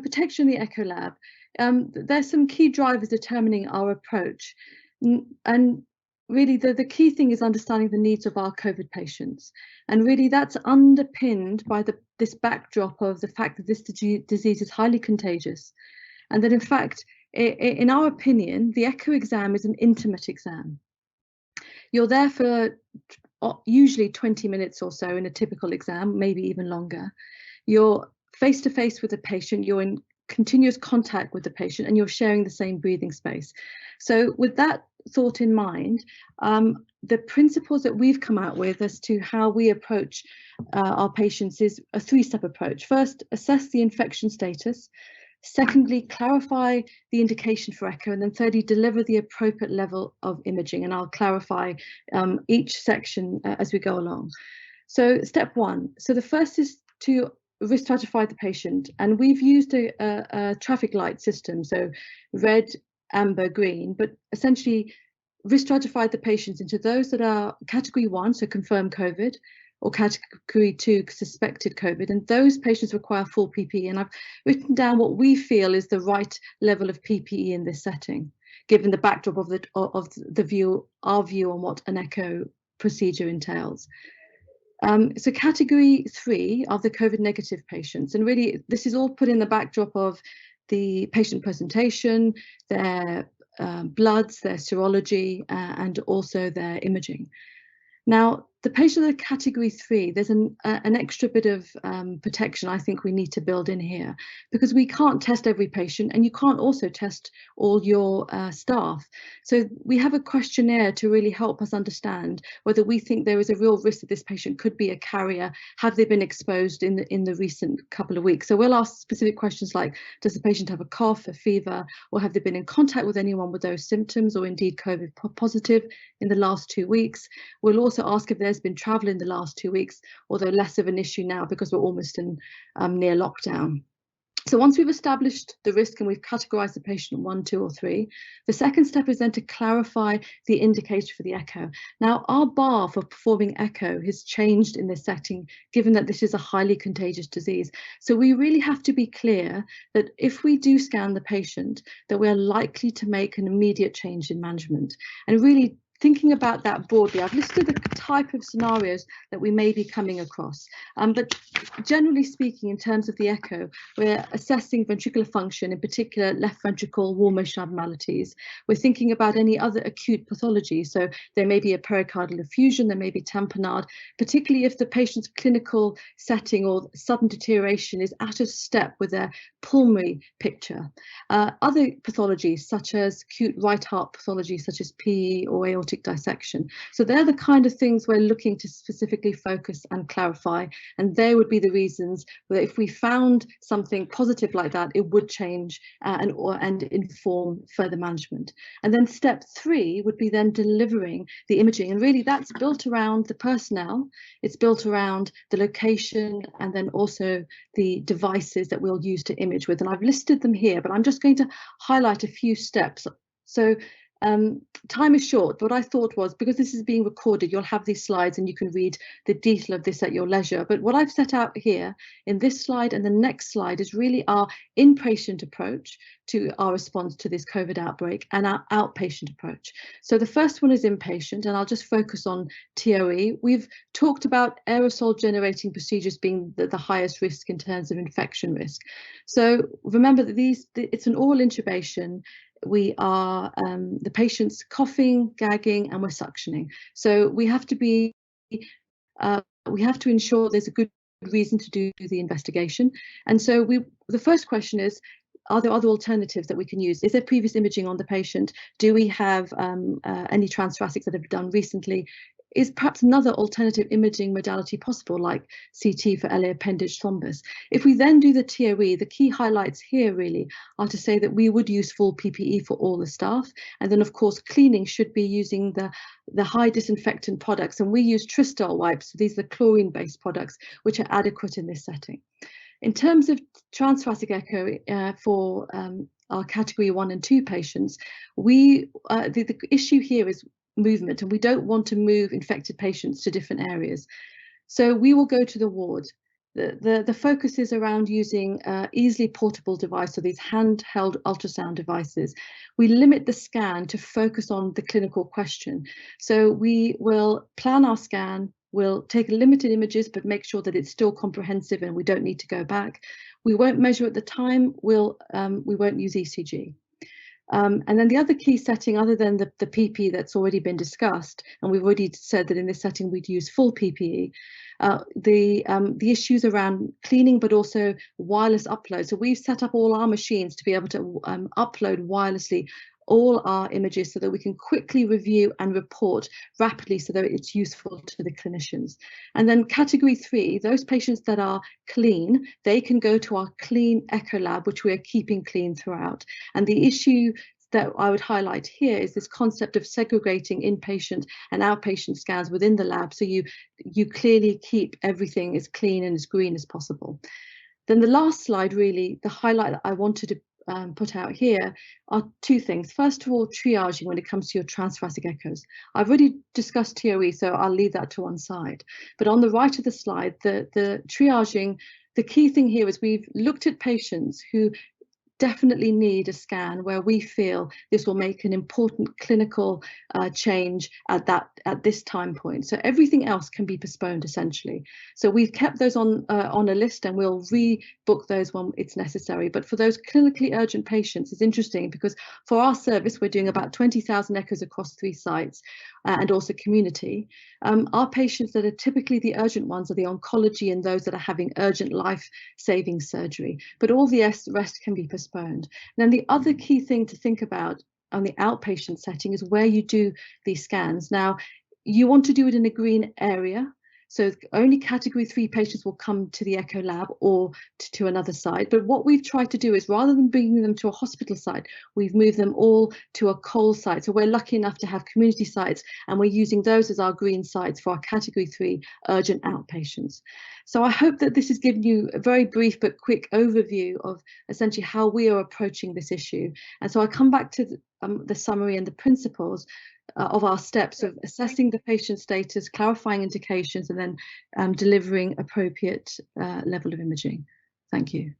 protection in the echo lab, there's some key drivers determining our approach. And really the key thing is understanding the needs of our COVID patients. And really that's underpinned by this backdrop of the fact that this disease is highly contagious. And that in fact, in our opinion, the echo exam is an intimate exam. You're there for usually 20 minutes or so in a typical exam, maybe even longer. You're face to face with the patient, you're in continuous contact with the patient, and you're sharing the same breathing space. So with that thought in mind, the principles that we've come out with as to how we approach our patients is a three-step approach. First, assess the infection status. Secondly, clarify the indication for echo, and then thirdly, deliver the appropriate level of imaging. And I'll clarify each section as we go along. So step one, so the first is to risk stratify the patient, and we've used a traffic light system, so red, amber, green, but essentially risk stratify the patients into those that are category 1, so confirmed COVID, or category 2, suspected COVID, and those patients require full PPE. And I've written down what we feel is the right level of PPE in this setting, given the backdrop of our view on what an echo procedure entails. So category 3 are the COVID negative patients, and really this is all put in the backdrop of the patient presentation, their bloods, their serology, and also their imaging. Now, the patient of category 3, there's an extra bit of protection I think we need to build in here, because we can't test every patient, and you can't also test all your staff. So we have a questionnaire to really help us understand whether we think there is a real risk that this patient could be a carrier. Have they been exposed in the recent couple of weeks? So we'll ask specific questions like, does the patient have a cough, a fever, or have they been in contact with anyone with those symptoms, or indeed COVID positive in the last 2 weeks? We'll also ask if there's been travel in the last 2 weeks, although less of an issue now because we're almost in near lockdown. So once we've established the risk and we've categorized the patient 1, 2, or 3, the second step is then to clarify the indicator for the echo. Now, our bar for performing echo has changed in this setting, given that this is a highly contagious disease. So we really have to be clear that if we do scan the patient, that we're likely to make an immediate change in management. And really thinking about that broadly, I've listed the type of scenarios that we may be coming across. But generally speaking, in terms of the echo, we're assessing ventricular function, in particular left ventricle wall motion abnormalities. We're thinking about any other acute pathology. So there may be a pericardial effusion, there may be tamponade, particularly if the patient's clinical setting or sudden deterioration is out of step with their pulmonary picture. Other pathologies, such as acute right heart pathology, such as PE or aortic dissection. So they're the kind of things we're looking to specifically focus and clarify, and they would be the reasons that if we found something positive like that, it would change and inform further management. And then step 3 would be then delivering the imaging, and really that's built around the personnel, it's built around the location, and then also the devices that we'll use to image with. And I've listed them here, but I'm just going to highlight a few steps. So time is short. What I thought was, because this is being recorded, you'll have these slides and you can read the detail of this at your leisure. But what I've set out here in this slide and the next slide is really our inpatient approach to our response to this COVID outbreak and our outpatient approach. So the first one is inpatient, and I'll just focus on TOE. We've talked about aerosol generating procedures being the highest risk in terms of infection risk. So remember that it's an oral intubation. We are the patient's coughing, gagging, and we're suctioning. So we have to ensure there's a good reason to do the investigation. And so the first question is, are there other alternatives that we can use? Is there previous imaging on the patient? Do we have any transthoracics that have been done recently? Is perhaps another alternative imaging modality possible, like CT for LA appendage thrombus? If we then do the TOE, the key highlights here really are to say that we would use full PPE for all the staff. And then, of course, cleaning should be using the high disinfectant products. And we use Tristol wipes. So these are chlorine-based products, which are adequate in this setting. In terms of transthoracic echo for our category 1 and 2 patients, the issue here is movement, and we don't want to move infected patients to different areas. So we will go to the ward. The focus is around using easily portable devices, so these handheld ultrasound devices. We limit the scan to focus on the clinical question. So we will plan our scan, we'll take limited images, but make sure that it's still comprehensive and we don't need to go back. We won't measure at the time, we won't use ECG. And then the other key setting, other than the PPE that's already been discussed, and we've already said that in this setting we'd use full PPE, the issues around cleaning, but also wireless upload. So we've set up all our machines to be able to upload wirelessly all our images so that we can quickly review and report rapidly so that it's useful to the clinicians. And then category 3, those patients that are clean, they can go to our clean echo lab, which we are keeping clean throughout. And the issue that I would highlight here is this concept of segregating inpatient and outpatient scans within the lab, so you clearly keep everything as clean and as green as possible. Then the last slide, really, the highlight that I wanted to put out here are 2 things. First of all, triaging when it comes to your transthoracic echoes. I've already discussed TOE, so I'll leave that to one side. But on the right of the slide, the triaging, the key thing here is we've looked at patients who definitely need a scan where we feel this will make an important clinical change at this time point. So everything else can be postponed essentially. So we've kept those on a list, and we'll rebook those when it's necessary. But for those clinically urgent patients, it's interesting because for our service, we're doing about 20,000 echoes across 3 sites and also community. Our patients that are typically the urgent ones are the oncology and those that are having urgent life-saving surgery. But all the rest can be postponed. And then the other key thing to think about on the outpatient setting is where you do these scans. Now, you want to do it in a green area. So only category 3 patients will come to the echo lab or to another site. But what we've tried to do is, rather than bringing them to a hospital site, we've moved them all to a coal site. So we're lucky enough to have community sites, and we're using those as our green sites for our category 3 urgent outpatients. So I hope that this has given you a very brief but quick overview of essentially how we are approaching this issue. And so I come back to the summary and the principles of our steps of assessing the patient status, clarifying indications, and then delivering appropriate level of imaging. Thank you.